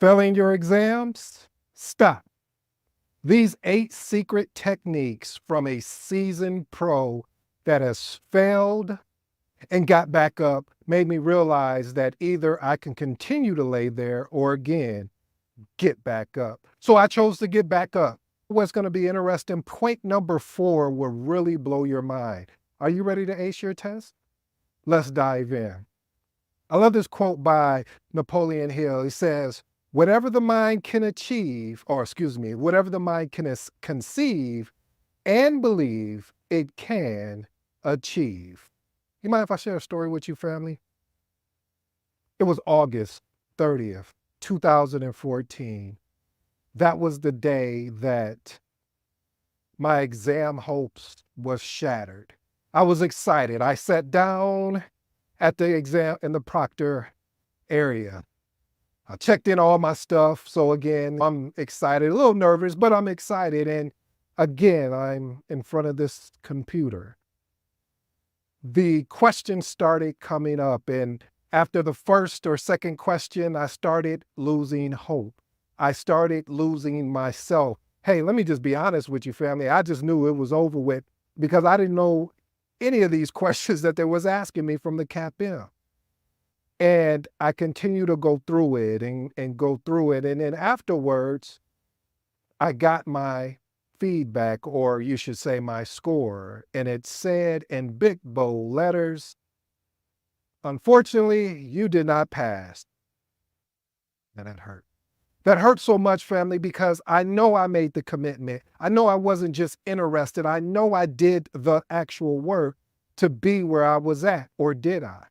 Failing your exams? Stop. These 8 secret techniques from a seasoned pro that has failed and got back up made me realize that either I can continue to lay there or again, get back up. So I chose to get back up. What's going to be interesting, point number 4 will really blow your mind. Are you ready to ace your test? Let's dive in. I love this quote by Napoleon Hill. He says, whatever the mind can achieve, whatever the mind can conceive and believe it can achieve. You mind if I share a story with you, family? It was August 30th, 2014. That was the day that my exam hopes was shattered. I was excited. I sat down at the exam in the proctor area. I checked in all my stuff. So again, I'm excited, a little nervous, but I'm excited. And again, I'm in front of this computer. The questions started coming up. And after the first or second question, I started losing hope. I started losing myself. Hey, let me just be honest with you, family. I just knew it was over with because I didn't know any of these questions that they was asking me from the CAPM. And I continued to go through it and go through it. And then afterwards, I got my feedback, or you should say my score. And it said in big bold letters, unfortunately, you did not pass. And that hurt. That hurt so much, family, because I know I made the commitment. I know I wasn't just interested. I know I did the actual work to be where I was at, or did I?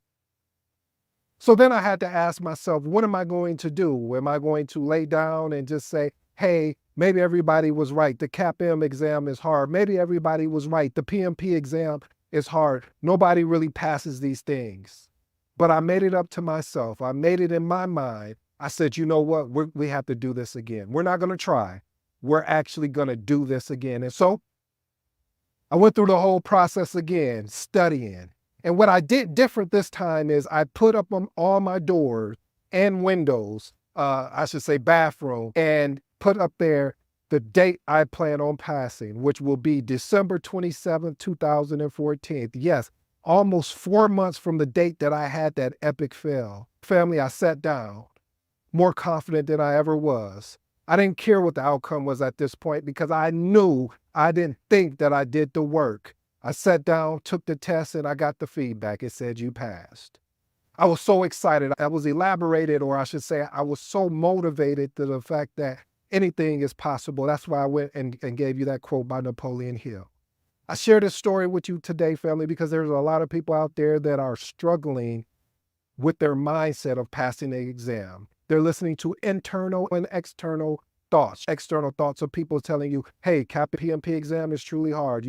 So then I had to ask myself, what am I going to do? Am I going to lay down and just say, hey, maybe everybody was right. The CAPM exam is hard. Maybe everybody was right. The PMP exam is hard. Nobody really passes these things. But I made it up to myself. I made it in my mind. I said, you know what? We have to do this again. We're not going to try. We're actually going to do this again. And so I went through the whole process again, studying. And what I did different this time is I put up on all my doors and windows, I should say bathroom, and put up there the date I plan on passing, which will be December 27th, 2014. Yes, almost 4 months from the date that I had that epic fail. Family, I sat down, more confident than I ever was. I didn't care what the outcome was at this point because I knew I didn't think that I did the work. I sat down, took the test, and I got the feedback. It said you passed. I was so excited. I was elaborated, or I should say, I was so motivated to the fact that anything is possible. That's why I went and gave you that quote by Napoleon Hill. I share this story with you today, family, because there's a lot of people out there that are struggling with their mindset of passing the exam. They're listening to internal and external thoughts. External thoughts of people telling you, hey, PMP exam is truly hard.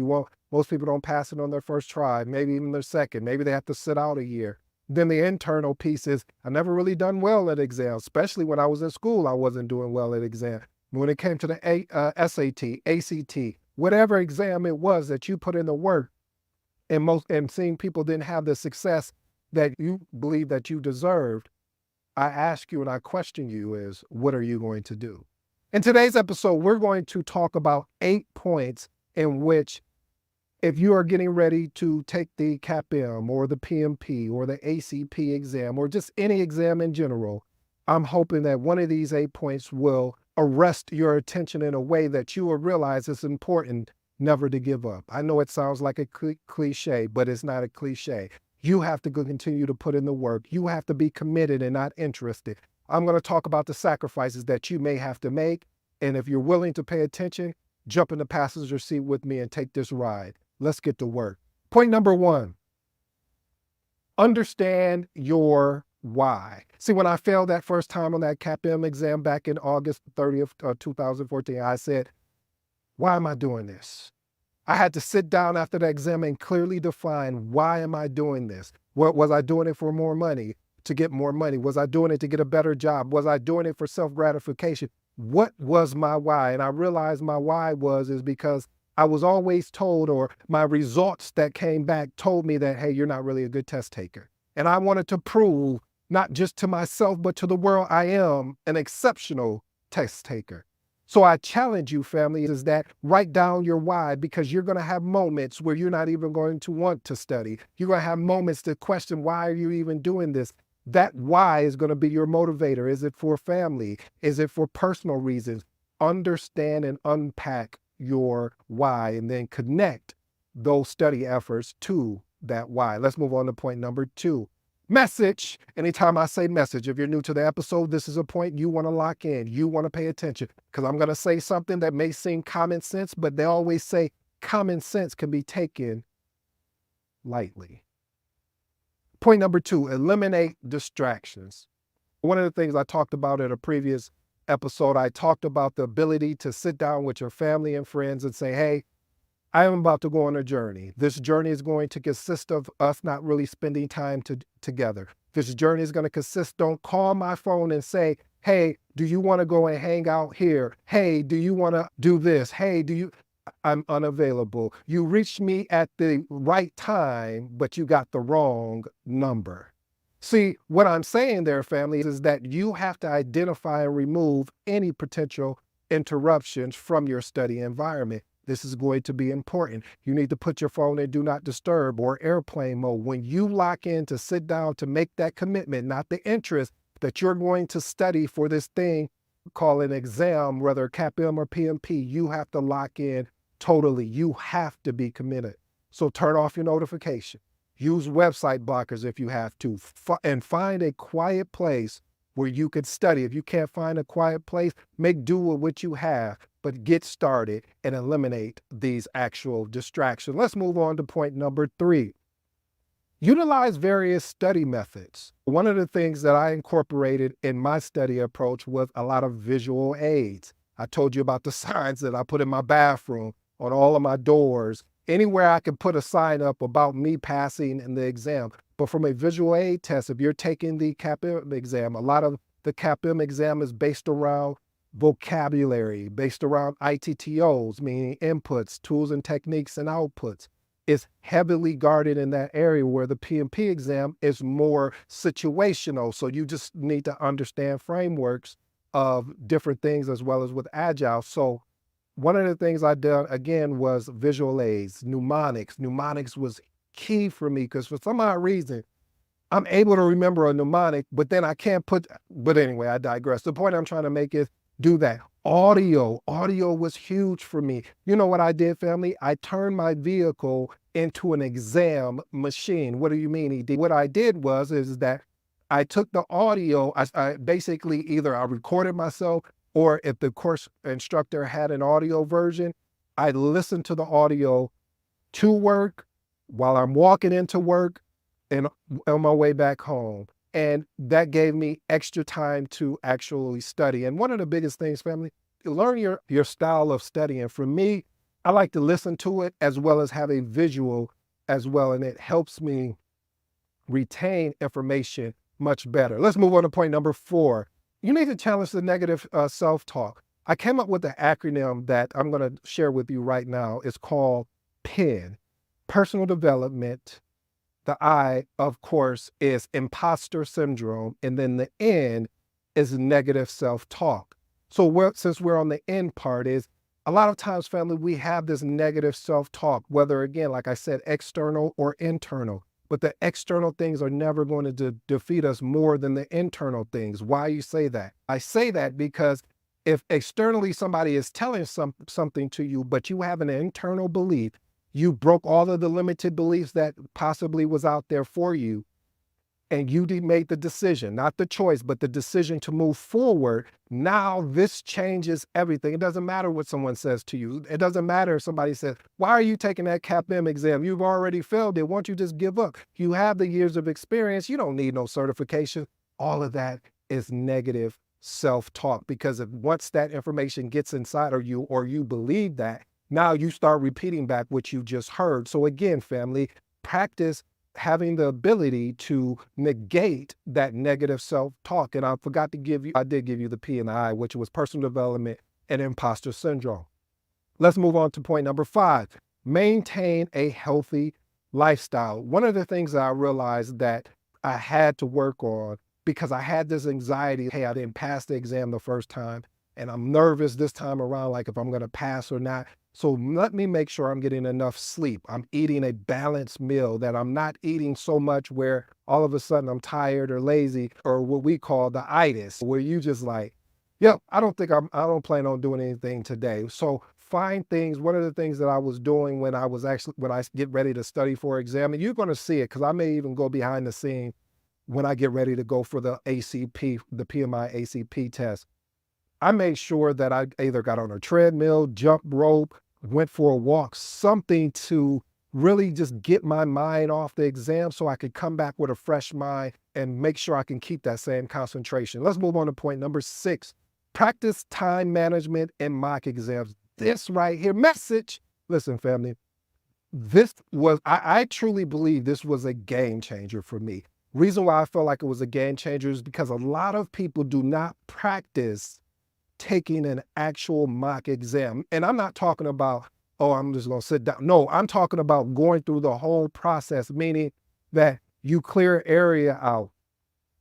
Most people don't pass it on their first try, maybe even their second. Maybe they have to sit out a year. Then the internal piece is, I never really done well at exams, especially when I was in school, I wasn't doing well at exam. When it came to the SAT, ACT, whatever exam it was that you put in the work, and seeing people didn't have the success that you believe that you deserved, I ask you and I question you is, what are you going to do? In today's episode, we're going to talk about 8 points in which, if you are getting ready to take the CAPM or the PMP or the ACP exam or just any exam in general, I'm hoping that one of these 8 points will arrest your attention in a way that you will realize it's important never to give up. I know it sounds like a cliche, but it's not a cliche. You have to continue to put in the work. You have to be committed and not interested. I'm going to talk about the sacrifices that you may have to make. And if you're willing to pay attention, jump in the passenger seat with me and take this ride. Let's get to work. Point number 1, understand your why. See, when I failed that first time on that CAPM exam back in August 30th, 2014, I said, why am I doing this? I had to sit down after the exam and clearly define, why am I doing this? What was I doing it for? More money, to get more money? Was I doing it to get a better job? Was I doing it for self-gratification? What was my why? And I realized my why is because I was always told, or my results that came back told me that, hey, you're not really a good test taker. And I wanted to prove not just to myself, but to the world. I am an exceptional test taker. So I challenge you, family, is that write down your why, because you're going to have moments where you're not even going to want to study. You're going to have moments to question, why are you even doing this? That why is going to be your motivator. Is it for family? Is it for personal reasons? Understand and unpack your why and then connect those study efforts to that why. Let's move on to point number 2. Message. Anytime I say message, if you're new to the episode, this is a point you want to lock in. You want to pay attention, because I'm going to say something that may seem common sense, but they always say common sense can be taken lightly. Point number 2, eliminate distractions. One of the things I talked about in a previous episode, I talked about the ability to sit down with your family and friends and say, hey, I am about to go on a journey. This journey is going to consist of us not really spending time together. This journey is going to consist, don't call my phone and say, hey, do you want to go and hang out here? Hey, do you want to do this? Hey, I'm unavailable. You reached me at the right time, but you got the wrong number. See, what I'm saying there, family, is that you have to identify and remove any potential interruptions from your study environment. This is going to be important. You need to put your phone in do not disturb or airplane mode. When you lock in to sit down to make that commitment, not the interest that you're going to study for this thing called an exam, whether CAPM or PMP, you have to lock in totally. You have to be committed. So turn off your notification. Use website blockers if you have to, and find a quiet place where you could study. If you can't find a quiet place, make do with what you have, but get started and eliminate these actual distractions. Let's move on to point number 3. Utilize various study methods. One of the things that I incorporated in my study approach was a lot of visual aids. I told you about the signs that I put in my bathroom, on all of my doors, anywhere I could put a sign up about me passing in the exam. But from a visual aid test, if you're taking the CAPM exam, a lot of the CAPM exam is based around vocabulary, based around ITTOs, meaning inputs, tools and techniques, and outputs. It's heavily guarded in that area, where the PMP exam is more situational. So you just need to understand frameworks of different things, as well as with Agile. So one of the things I did, again, was visual aids, mnemonics. Mnemonics was key for me, because for some odd reason, I'm able to remember a mnemonic, but then I can't but anyway, I digress. The point I'm trying to make is do that. Audio was huge for me. You know what I did, family? I turned my vehicle into an exam machine. What do you mean, ED? What I did is that I took the audio, I basically either I recorded myself, or if the course instructor had an audio version, I listened to the audio to work, while I'm walking into work, and on my way back home. And that gave me extra time to actually study. And one of the biggest things, family, learn your style of studying. For me, I like to listen to it as well as have a visual as well. And it helps me retain information much better. Let's move on to point number 4. You need to challenge the negative self-talk. I came up with an acronym that I'm going to share with you right now. It's called PEN, Personal Development. The I, of course, is imposter syndrome. And then the N is negative self-talk. So since we're on the N part, is a lot of times, family, we have this negative self-talk, whether, again, like I said, external or internal. But the external things are never going to defeat us more than the internal things. Why you say that? I say that because if externally somebody is telling something to you, but you have an internal belief, you broke all of the limited beliefs that possibly was out there for you, and you made the decision, not the choice, but the decision to move forward. Now this changes everything. It doesn't matter what someone says to you. It doesn't matter if somebody says, why are you taking that CAPM exam? You've already failed it. Why don't you just give up? You have the years of experience. You don't need no certification. All of that is negative self-talk, because once that information gets inside of you, or you believe that, now you start repeating back what you just heard. So again, family, practice having the ability to negate that negative self-talk. And I did give you the P and the I, which was personal development and imposter syndrome. Let's move on to point number 5. Maintain a healthy lifestyle. One of the things that I realized that I had to work on because I had this anxiety. Hey, I didn't pass the exam the first time, and I'm nervous this time around, like if I'm going to pass or not. So let me make sure I'm getting enough sleep. I'm eating a balanced meal, that I'm not eating so much where all of a sudden I'm tired or lazy, or what we call the itis, where you just like, yep, I don't plan on doing anything today. So find things. One of the things that I was doing when I get ready to study for exam, and you're going to see it because I may even go behind the scene when I get ready to go for the ACP, the PMI ACP test. I made sure that I either got on a treadmill, jump rope, went for a walk, something to really just get my mind off the exam so I could come back with a fresh mind and make sure I can keep that same concentration. Let's move on to point number 6. Practice time management in mock exams. This right here, message. Listen, family, I truly believe this was a game changer for me. Reason why I felt like it was a game changer is because a lot of people do not practice taking an actual mock exam. And I'm not talking about, oh, I'm just going to sit down. No, I'm talking about going through the whole process, meaning that you clear area out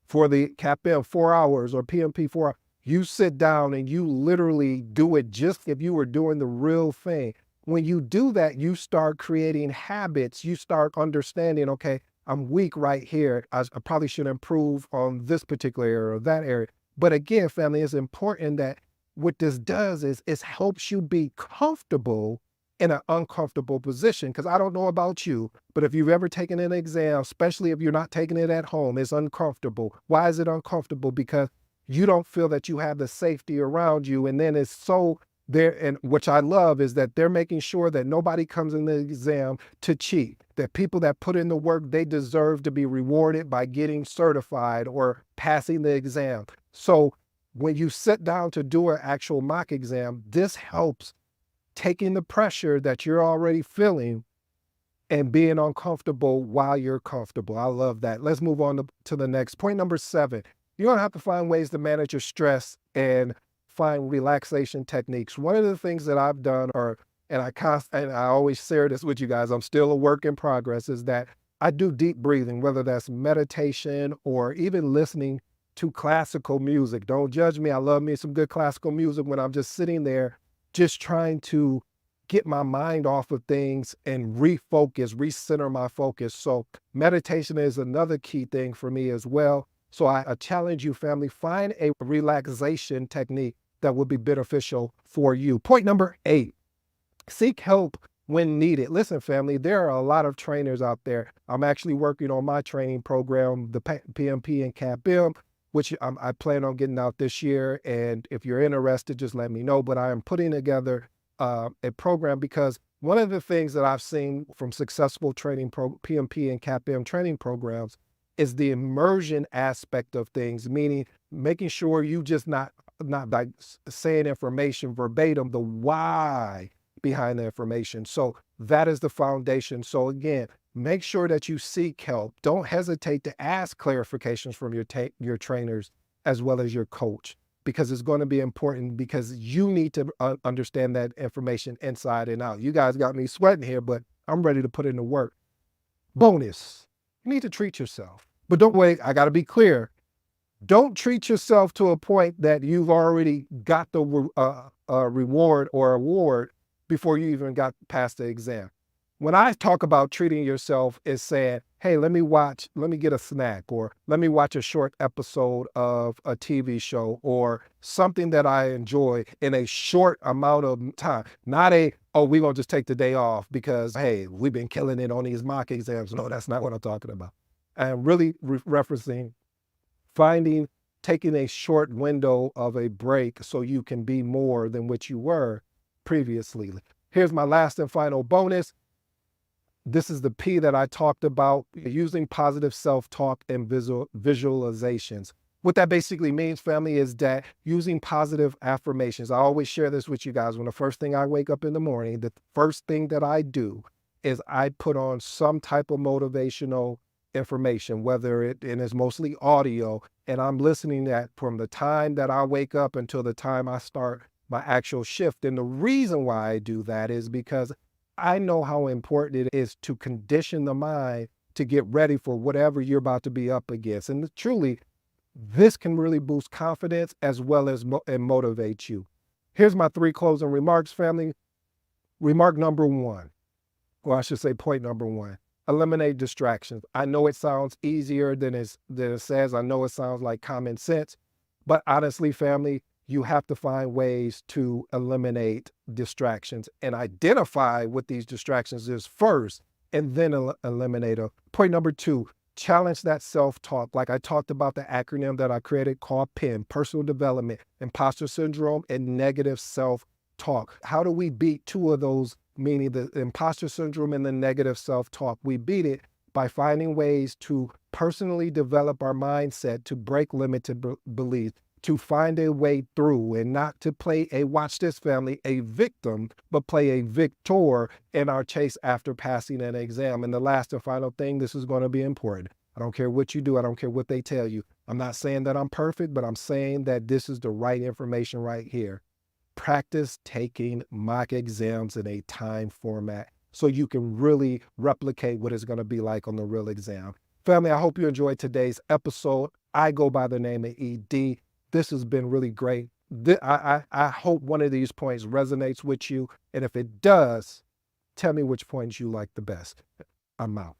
for the CAPM 4 hours or PMP 4 hours. You sit down and you literally do it just if you were doing the real thing. When you do that, you start creating habits. You start understanding, okay, I'm weak right here. I probably should improve on this particular area or that area. But again, family, it's important that what this does is it helps you be comfortable in an uncomfortable position. Because I don't know about you, but if you've ever taken an exam, especially if you're not taking it at home, it's uncomfortable. Why is it uncomfortable? Because you don't feel that you have the safety around you. And then it's so there, and which I love is that they're making sure that nobody comes in the exam to cheat, that people that put in the work, they deserve to be rewarded by getting certified or passing the exam. So when you sit down to do an actual mock exam, this helps taking the pressure that you're already feeling and being uncomfortable while you're comfortable. I love that. Let's move on to the next point. Number 7, you're going to have to find ways to manage your stress and find relaxation techniques. One of the things that I've done, and I always share this with you guys, I'm still a work in progress, is that I do deep breathing, whether that's meditation or even listening to classical music. Don't judge me. I love me some good classical music when I'm just sitting there, just trying to get my mind off of things and refocus, recenter my focus. So meditation is another key thing for me as well. So I challenge you, family, find a relaxation technique that will be beneficial for you. Point number 8, seek help when needed. Listen, family, there are a lot of trainers out there. I'm actually working on my training program, the PMP and CAPM, which I plan on getting out this year. And if you're interested, just let me know. But I am putting together a program because one of the things that I've seen from successful PMP and CAPM training programs is the immersion aspect of things, meaning making sure you just not like saying information verbatim, the why behind the information. So that is the foundation. So again, make sure that you seek help. Don't hesitate to ask clarifications from your trainers as well as your coach, because it's going to be important, because you need to understand that information inside and out. You guys got me sweating here, but I'm ready to put in the work. Bonus, you need to treat yourself. But don't wait, I got to be clear. Don't treat yourself to a point that you've already got the reward or award before you even got past the exam. When I talk about treating yourself, is saying, hey, let me get a snack, or let me watch a short episode of a TV show or something that I enjoy in a short amount of time. Not oh, we're going to just take the day off because, hey, we've been killing it on these mock exams. No, that's not what I'm talking about. I'm really referencing taking a short window of a break so you can be more than what you were previously. Here's my last and final bonus. This is the P that I talked about, using positive self-talk and visualizations. What that basically means, family, is that using positive affirmations. I always share this with you guys. When the first thing I wake up in the morning, the first thing that I do is I put on some type of motivational information, and it's mostly audio, and I'm listening that from the time that I wake up until the time I start my actual shift. And the reason why I do that is because I know how important it is to condition the mind to get ready for whatever you're about to be up against. And truly, This can really boost confidence as well as and motivate you. Here's my 3 closing remarks, family. Remark number 1, or I should say point number 1, eliminate distractions. I know it sounds easier than it says. I know it sounds like common sense, but honestly, family, you have to find ways to eliminate distractions and identify what these distractions is first, and then eliminate them. Point number 2, challenge that self-talk. Like I talked about the acronym that I created called PIN, personal development, imposter syndrome, and negative self-talk. How do we beat 2 of those, meaning the imposter syndrome and the negative self-talk? We beat it by finding ways to personally develop our mindset to break limited beliefs, to find a way through, and not to play a, watch this family, a victim, but play a victor in our chase after passing an exam. And the last and final thing, this is going to be important. I don't care what you do. I don't care what they tell you. I'm not saying that I'm perfect, but I'm saying that this is the right information right here. Practice taking mock exams in a time format so you can really replicate what it's going to be like on the real exam. Family, I hope you enjoyed today's episode. I go by the name of ED. This has been really great. I hope one of these points resonates with you. And if it does, tell me which points you like the best. I'm out.